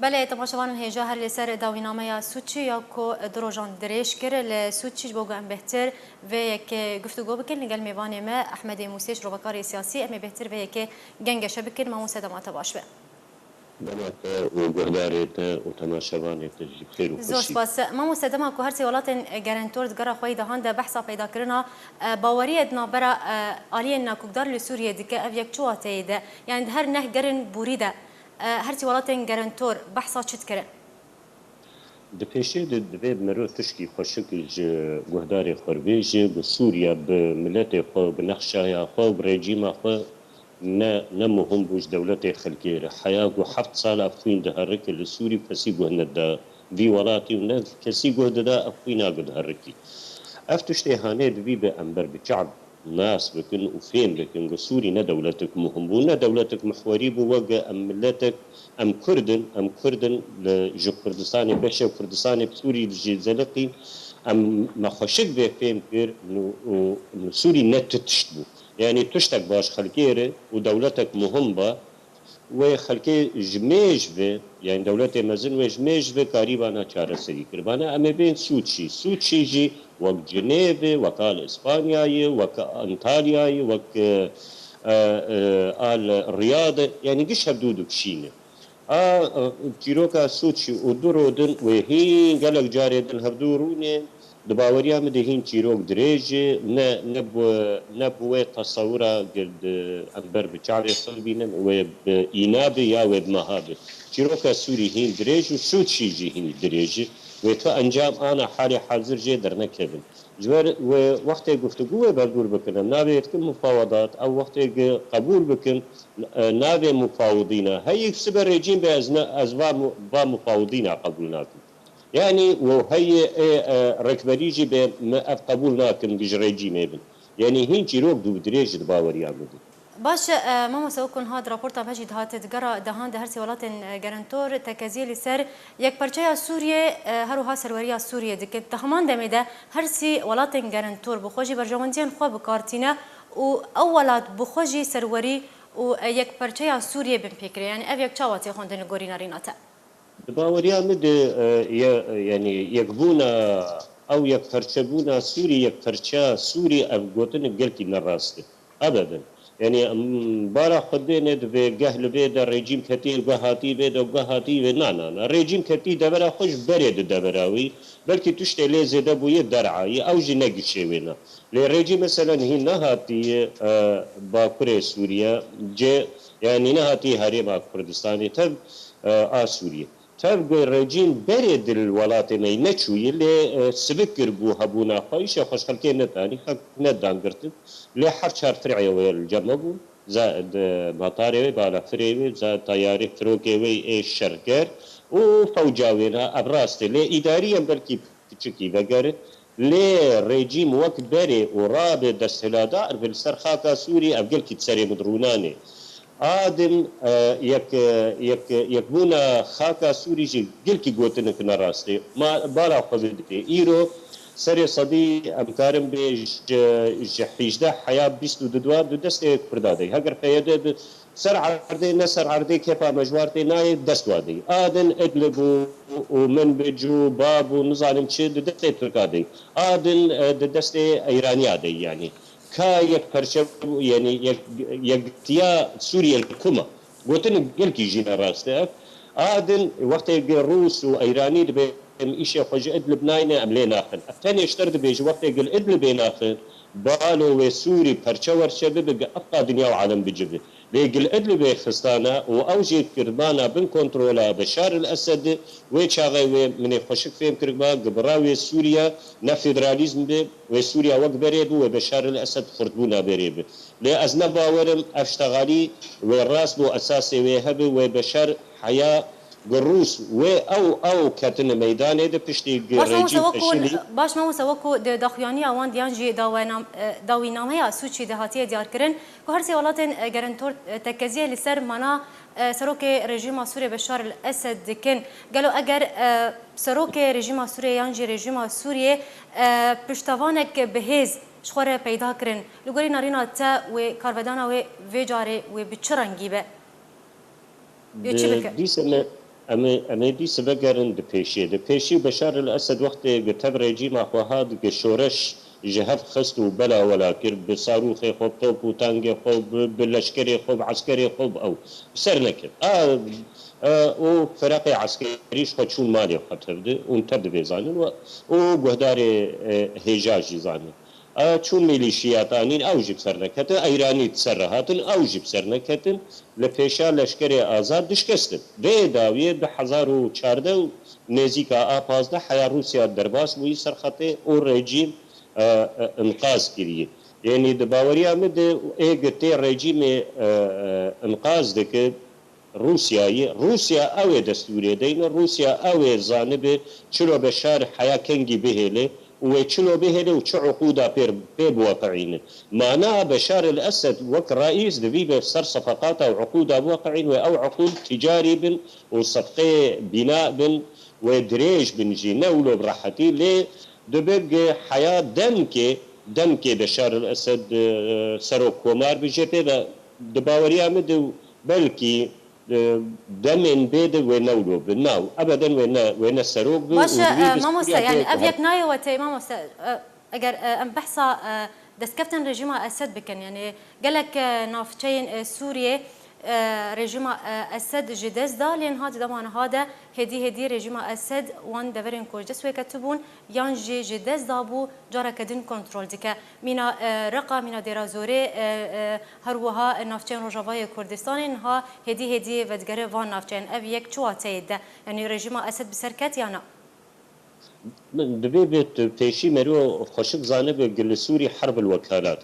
بله تماشاوان هیجا هر لسر داوینامه سوچی یا کو دروژان دریش کر لسوچی بوگم بهتر و یک گفتگو بکن لگل میوان ما احمد موسیش روکاری سیاسی امی بهتر و یک گنگش بکن ما موسیدم باش به و گهدارت و تماشاوانت خیر و زور خوشی. سپاس ما موسیدم کو هر سیالات گارانتور دگرا خوی دهان ده بحثا پیدا کرنا باوری ادنا برا عالی ناکودار لسوریه دیگه او یک چواته ده یعنی هر نه گرن بوریده هر سیالات گارانتور بحثا چت کرن دپیشه دوی مرو تشکی خوشکی گهدار خوربیج به سوریا به ملت خو به نقشه خو به رژیم خو نه مهم بوش دولت خلقی حیا و 7 سال افین ده هرک لسوری کسی گهند ده وی ولاتی و نه کسی گهد ده افینا گد هرکی افتشتی هانه دوی به انبر بشعب ناس بكن وفين بكن سوري نا دولتك مهم بو نا دولتك محوري بو وقع ام ملتك ام كردن لجو كردستاني بشا كردستاني بسوري لجي زلقي ام ما خوشك به فهم كير انه سوري نت تشتبو يعني تشتك باش خلقيره ودولتك مهم با وخلقي جميج به يعني دولت مزن وجميج به قريبانا چاره سري كربانا اما بين سوتشي جي وك جنيف وك اسبانيا وك انطاليا وك الرياض يعني قش هبدودو بشينه جيروكا سوتشي ودورودن وهي قالك جاريدن هبدوروني دباوريا مدهين تشيروك دريج نبوه تصورا قد انبر بشعر صلبين وإنابي يا وبمهابي تشيروكا سوري هين دريج وسوتشي جي هين دريج وتو انجام انا حالي حاضر جي درنا كيفن جوار وقت گفتگو بردور بکنن نابه اتکن مفاوضات او وقت قبول بکن نابه مفاوضينا هي سبر رجيم از با مفاوضينا قبول ناكن يعني وهي ركبريجي بما قبول ناكن بج رجيم ابن يعني هين جيروك دو دريج باوري عمدي باش ماما سوكن هاد راپورتا مجید هات دگرا دهان ده هر سوالات گارانتور تکازیلی سر یک پرچه سوریه هروها سروریه سوریه دکه تهمان دمیده هر سی ولات گارانتور بخوجی برجواندین خو بکارتینه و اولات بخوجی سروری و یک پرچه سوریه بن فکر يعني اف یک چاواتی خوندن گورينا ریناته باوري عمد يعني يكبونا او يكفرشبونا سوري يكفرشا سوري افغوتن قلتي نراست ابدا يعني بارا خدينا في جهل بيد الرجيم كتير قهاتي بيد وقهاتي بيد نا الرجيم كتير دبرا خوش بريد دبراوي بلكي تشتي لي دبوي درعاي او جي شوينا للرجيم مثلا هي نهاتي باكوري سوريا جي يعني نهاتي هريم كردستاني تب سوريا تبقى الرجيم بريد الولايات ما ينشوي اللي سبكر بو هبونا خايشه خوش خلكين نتاني خلك ندان قرتب اللي حرشار فرعي والجمبو زائد مطاري بالا فريوي زائد طياري فروكي ايش شركر وفوجاوينا ابراستي اللي اداريا بلكي تشكي بقر لي ريجيم وقت بري ورابط دستهلادا بالسرخاكا سوري ابقل كي تسري مدروناني آدم یک بونا خاکا سوری جی گل کی گوتن کنا راسته ما بالا خبرتی ایرو سری صدی امکارم به حیجده حیا 22 دو دست پردادی هگر پیاده سر عرضه نسر عرضه كيفا مجوارتي ناي دستوادي آدن ادلبو ومن بجو بابو نظالم شد دستي تركادي آدن دستي ايرانيادي يعني كايك فرشب يعني يقتيا سوريا الكما قلتن قلكي جينا راستك آدن وقت الروس وايراني بين إشي خوش ادلب ناينه املينا اخر الثاني اشترد بيجي وقت يقول ادلب اخر بالو وسوري برشور شباب ابقى دنيا وعالم بجبه ليقل ادلب خستانا واوجي كربانا بن كنترولا بشار الاسد ويشاغي من خوشك فيهم كربا قبراوي سوريا نا فيدراليزم به وسوريا وق بريب وبشار الاسد خرطبونا بريب لي ازنا باورم اشتغالي والراس بو اساسي وهب وبشار حياه قروس او كاتن ميدان ده بشتي باش ما وسوكو دخياني اوان ديانجي داوينامه سوچي دهاتيه ديار كرن كو هر سي ولات گارنتور تكزيه لسر منا سروك رژیم سوریه بشار الاسد كن قالوا اگر سروك رژیم سوریه يانجي رژیم سوریه پشتوانك بهز شخوره پیدا کرن لگوری نارینا تا و کارودانا و ویجاره و بچرنگی به دي سنه أما دي سبقرن دبيشي بشار الأسد وقت قتب رجيم أخوهاد قشورش جهف خستو بلا ولا كر بصاروخ خوب توب وتانجي خوب باللشكري خوب عسكري خوب أو سر نكر و فرق عسكريش خدشون مالي خطرده ونتبد بيزانن و قهدار هجاج زانن چون میلیشیاتانین او جب سر نکتن ایرانی تسر هاتن او جب سر نکتن لپیشا لشکر آزاد دشکستن ده داویه 2014 نزیکا آپازده حیا روسیا درباس موی سرخطه او رژیم انقاذ کریه یعنی دباوریا مد ایگتی رژیم انقاذ دکه روسیا اوه دستوری دین روسیا اوه زانبه چلو بشار حیا کنگی بهله ويتشلو به وتش عقودا بيب واقعين معناها بشار الأسد وك رئيس دبيبه صار صفقات أو عقودا واقعين أو عقود تجاري بن وصفقة بناء بن ودريج بن جينولو براحتي ليه دبق حياة دمكي بشار الأسد سرو كومار بجيبه دباوريا مدو بلكي دمن بيد ونولو بالناو ابدا وين السروق ما موسى يعني افيك ناي وتي ما موسى اگر ام بحثا دسكفتن رجيم اسد بكن يعني قالك نافتشين سوريا رژیم اسد جدز دا لین هات دمان هاده هدی رژیم اسد وان دورین کوجس و کتبون یان جدز دا بو جارا کدین کنترل دیکه مینا رقا مینا درازوره هر وها نافچین روجاوای کردستان ها هدی ودگره وان نافچین اف یک چواته ده یعنی رژیم اسد بسرکت یا نه دبي بتشي مرو خشب زانب قل سوري حرب الوكالات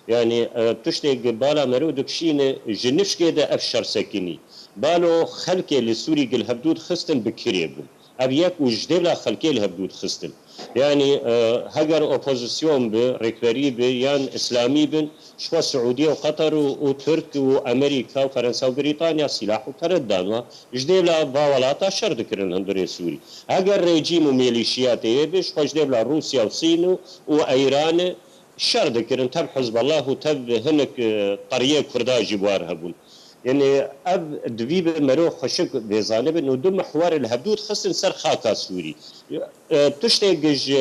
يعني تشتي بالا مرو دكشين جنش كده افشر سكني بالو خلكي لسوري قل هبدود خستن بكريب ابيك وجدلا خلكي الهبدود خستن يعني هجر اوبوزيسيون بريكفري بيان اسلامي بن شو السعوديه وقطر وترك وامريكا وفرنسا وبريطانيا سلاح وتردانوا جدلا باولاتا شر ذكرن هندري سوري هجر ريجيم وميليشيات بش جدلا روسيا وصين وايران شر ذكرن تب حزب الله وتب هنك طريق كرداجي بوارهبون يعني اب دبيب مرو خشك بزانب انه دم محور الهبدود خصن سر خاكا سوري تشتيج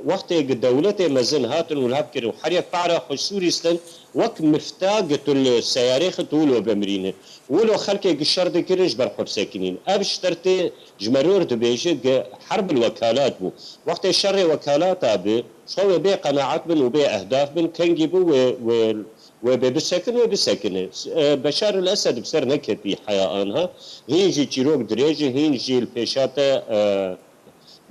وقت دولته مزن هاتن والهبكر وحريق فعرا خش سوريستن وك مفتاق السياريخ طولو بمرينه ولو خلقه الشرد كرنج برحب ساكنين ابشترتي جمرور دبيجي حرب الوكالات بو وقت الشر وكالات ابي شو بي قناعات بن وبي اهداف بن كان جيبو وبسكن بشار الاسد بسر نكت في حياانها هيجي تشيروك دريجي هيجي البيشاتا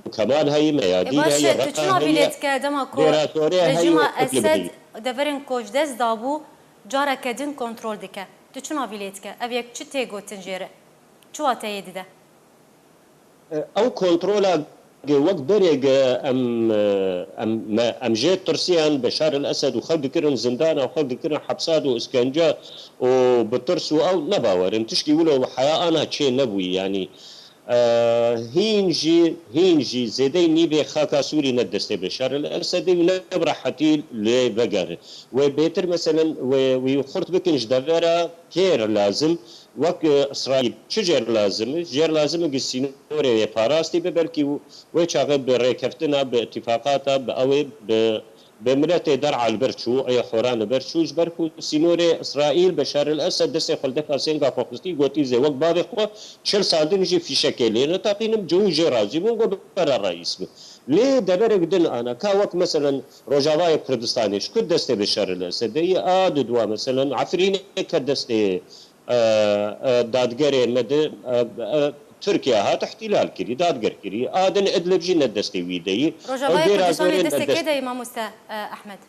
وكمان هي ميادين هي باش تشنو بيليت كدماكو رجيم اسد دفرن كوجدز دابو جارا كدين كنترول ديكا تشنو بيليت كا ابيك تشتي غوتنجيره شو تايدي ده او كنترولا وقت بريق ام جيت ترسيان بشار الاسد وخلد كرن زندان وخلد كرن حبسات واسكنجا وبترسو او نباور تشكي ولو حياة شيء نبوي يعني هينجي زيدي نيبي خاكا سوري ندستي بشار الاسد ونبرا حتيل لبقر وبيتر مثلا ويخرط بكنج دفرا كير لازم وك اسرائيل شجر لازم جير لازم قسينوري باراستي ببلكي ويشاغ بريكفتنا باتفاقاتها باوي بملت درع البرشو اي حوران برشو جبركو سينوري اسرائيل بشار الاسد دسي خلدك سينغا فوقستي قوتي زي وقت بابي خو شل سال نجي في شكلين تاقينم جو جرازي مو بر الرئيس ليه دبر قدن انا كاوك مثلا روجاواي كردستانيش كد دستي بشار الاسد هي دوا مثلا عفرين كدستي دادگری مد ترکیه ها احتلال کری دادگر کری آدن ادلب جی ندستی ویدهی روجاوای کردستان دسته کده امام احمد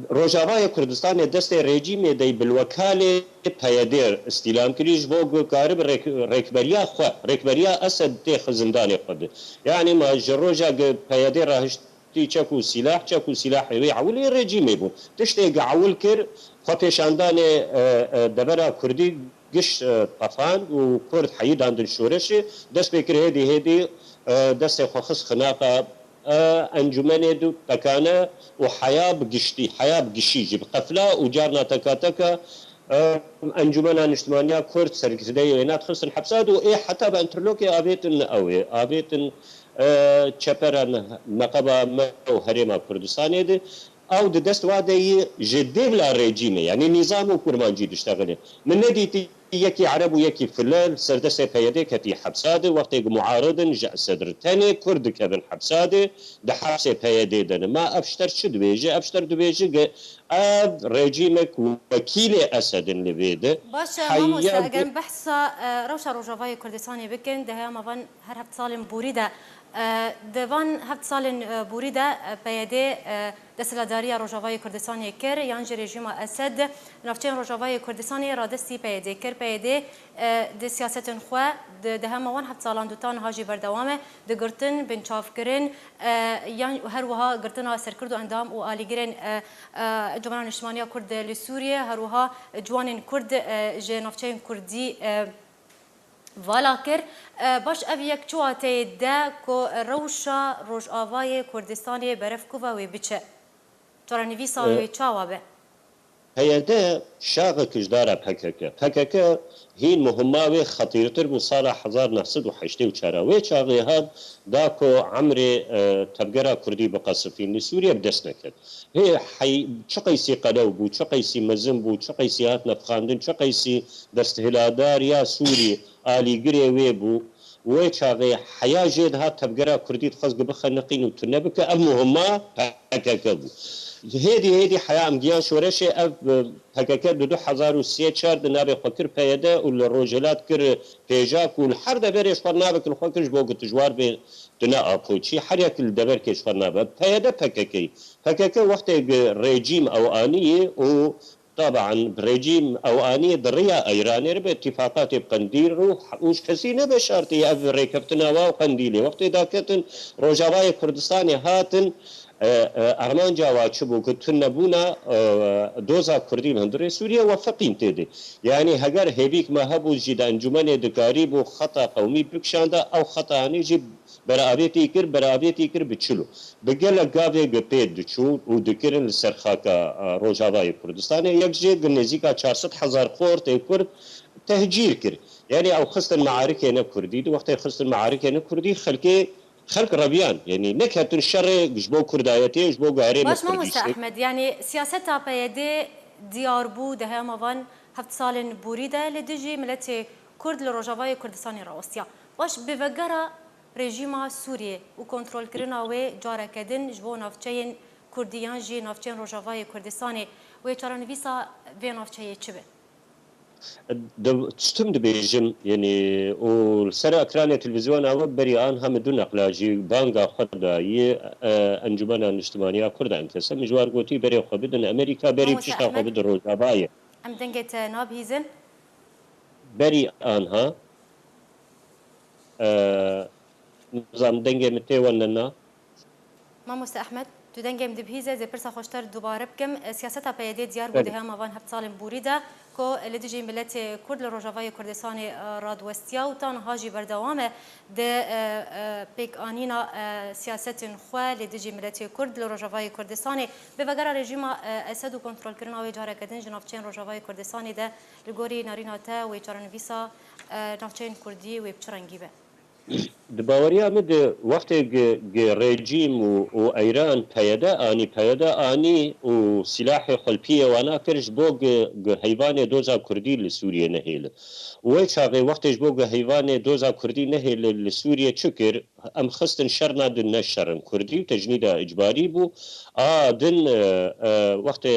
روجاوای کردستان دسته رژیم دی بالوکاله پیادر استیلام کریش بو کارب رکبریا اسد تخ زندان خود يعني ما جروجا پیادر راهش چکو سلاح ويعول الرجيم يبو تشتي عول كر خطيشاندان دبرا كردي قش طفان وكرد حيد عند الشورش دست بكر هدي دست خص خناقه انجمن دو تكانا وحياه بقشتي حياه بقشي جيب قفله وجارنا تكاتكا انجمن نیشتمانیا کورد سرکردەی وێنات خستن حەبساد و ئێ حتا بە ئەنترلۆکی ئابێتن ئەوێ ئابێتن چەپەرە نەقەبە و هەرێما کوردستانێ دێ ئەو دەست وادەیە ji devla rejîmê yani nîzam û kurmancî diştexile min nedîtî yekî ereb û yekî filal serdestê peyedê ketî hepsadê wextê muaridin ji Esedr tenê Kurd dikevin hepsadê di hepsê peyedê de ma ev ji ter çi dibêje ev ji ter dibêje ev rejîmek wekîlê Esedin li vê de باش مامۆستا ئەگەر بەحسا ڕەوشە ڕۆژاوای کوردستانی بکەن دەهەیە مەڤان هەر هەفت ساڵên بوریدا دەڤان هەفت ساڵên بوریدا پەیەدێ دەسەلاتداریە ڕۆژاوای کوردستانی کرد یان ji rejîma Esed navçeyên Rojavayê Kurdistanê radestî peyedê kir peyedê di siyasetên xwe di hema wan heft salan dutan ha jî berdewam e digirtin binçavkirin yan her wiha girtina serkird û endam û alîgirên Encumena Niştimaniya Kurd li Sûriye her wiha ciwanên Kurd ji navçeyên Kurdî vala kir baş ev yek çuwatê de ku rewşa Rojavayê Kurdistanê beref kuva wê biçe çaranivîsa wê çawa be peyede şağı kijdara PKK hîn muhimma wê xetîrtir bû sala 1984 wê çaxê hat da ku emrê tevgera Kurdî bi qesifîn li Sûriye bi dest neket hê çi qeysî qelew bû çi qeysî mezin bû çi qeysî hat nefxandin çi qeysî desthiladar ya Sûrî alîgirê wê bû wê çaxê heya jê dihat tevgera Kurdî dixwaz bixeniqîn û tu nebike ev muhimma PKK bû هێدی حیام گیان شۆرەشێ ئەv PKK 2004 di navê xwe kir peyede û li Rojhilat kir pêjak û her deverê ji xwe navek li xwe kir ji bo gotijwar bê dune Apoçî her yek li deverkê ji xwe nave peyede PKK wextê rejîm ew aniyê û طبعا بريجيم اواني دريا ايراني رب اتفاقات بقنديل وش كسينه بشرطي اف ريكفتنا وقنديلي وقت داكتن روجاواي كردستاني هاتن ارمان جاوا چبو كتن نبونا دوزا كردي هندري سوريا وفقين تدي يعني هجر هيبيك ما هبو جد انجمن دكاري بو خطا قومي بكشاندا او خطا نيجي برابيتي كر بتشلو بقال قابي بيد دچو ودكرن سرخاكا روجاواي كردستان يكجي نزيكا 400,000 خور تكر تهجير كر يعني او خصت المعارك هنا كردي وقت خصت المعارك هنا كردي خلق ربيان يعني نكهة الشر جبو كردايتي جبو غاري باش ما مست احمد يعني سياستها بيدي ديار بو ده مافان هفت سالن بوريده لدجي ملتي كرد لروجاواي كردستاني راوستيا باش بفقرا رژیما سوریه و کنترل کردن و جاره کردن جبو نافچین کردیان جی نافچین روجاوای کردستانی و چارنویسا و نافچه چه به تشتم دبيجم يعني والسر اكران التلفزيون او بري ان هم دون اقلاجي بانغا خدا ي انجمن الاجتماعيه كرد انكس مجوار قوتي بري خبدن امريكا بري بتشتا خبد روجاواي ام دنگت ناب هيزن بري انها نظام دنگه متي وننا ما مست احمد تو دنگه مدبهيزه زي برسا خوشتر دوباره بكم سياستها بيدي ديار بوده هم وان هفت سال بوريده كو لديجي ملت كرد لروجاواي كردستان رادوستيا وتان هاجي بردوامه د بيك انينا سياست خو لديجي ملت كرد لروجاواي كردستان بوغرا رژیم اسد و کنترل کردن او جاره کردن جنافچین روجاواي كردستان ده لګوري نارینه ته و چارنویسا نافچین کردی و بچرنګي به دباوريا مد وقت ريجيم وايران بيدا اني وسلاح خلفيه وانا كرج بوغ حيوان دوزا كردي لسوريا نهيل ويشاغي وقت بوغ حيوان دوزا كردي نهيل لسوريا شكر ام خستن شرنا دن نشرن كردي تجنيد اجباري بو دن وقت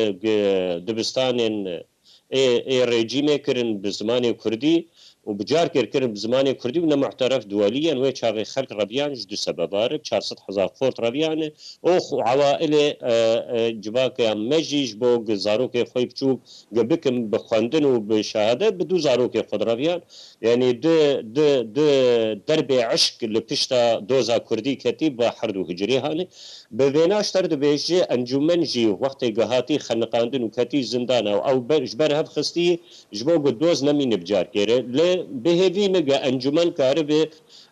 دبستان اي ريجيم كرن بزمان كردي وبجار كركر بزمان كردي ونمعترف دوليا ويشاغي خلق ربيان جدو سببار 400,000 فوت ربيان او عوائل جباك مجيج بوغ زاروك خوي بچوب قبكم بخواندن وبشهاده بدو زاروك خود ربيان يعني د دربي عشق لبشتا دوزا كردي كتيب بحردو هجري هاني بويناش ترد بيجي انجمن جي وقت قهاتي خنقاندن وكتي زندان او جبر هب خستي جبوغ دوز نمين بجار كيره بهوی مگه انجمن کاره به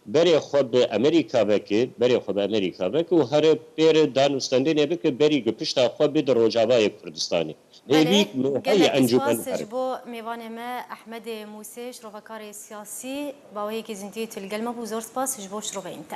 بری خود به امریکا بکی بری خود به امریکا بکی و هر بیر دانستنده نبی که بری گپشت خود به روجاوای کردستانی هیوی بله های گلک انجمن سپاس کاره جبو میوان ما احمد موسی شروفکار سیاسی باوی که زنتی تلگل ما بو زور سپاس جبو شروع انت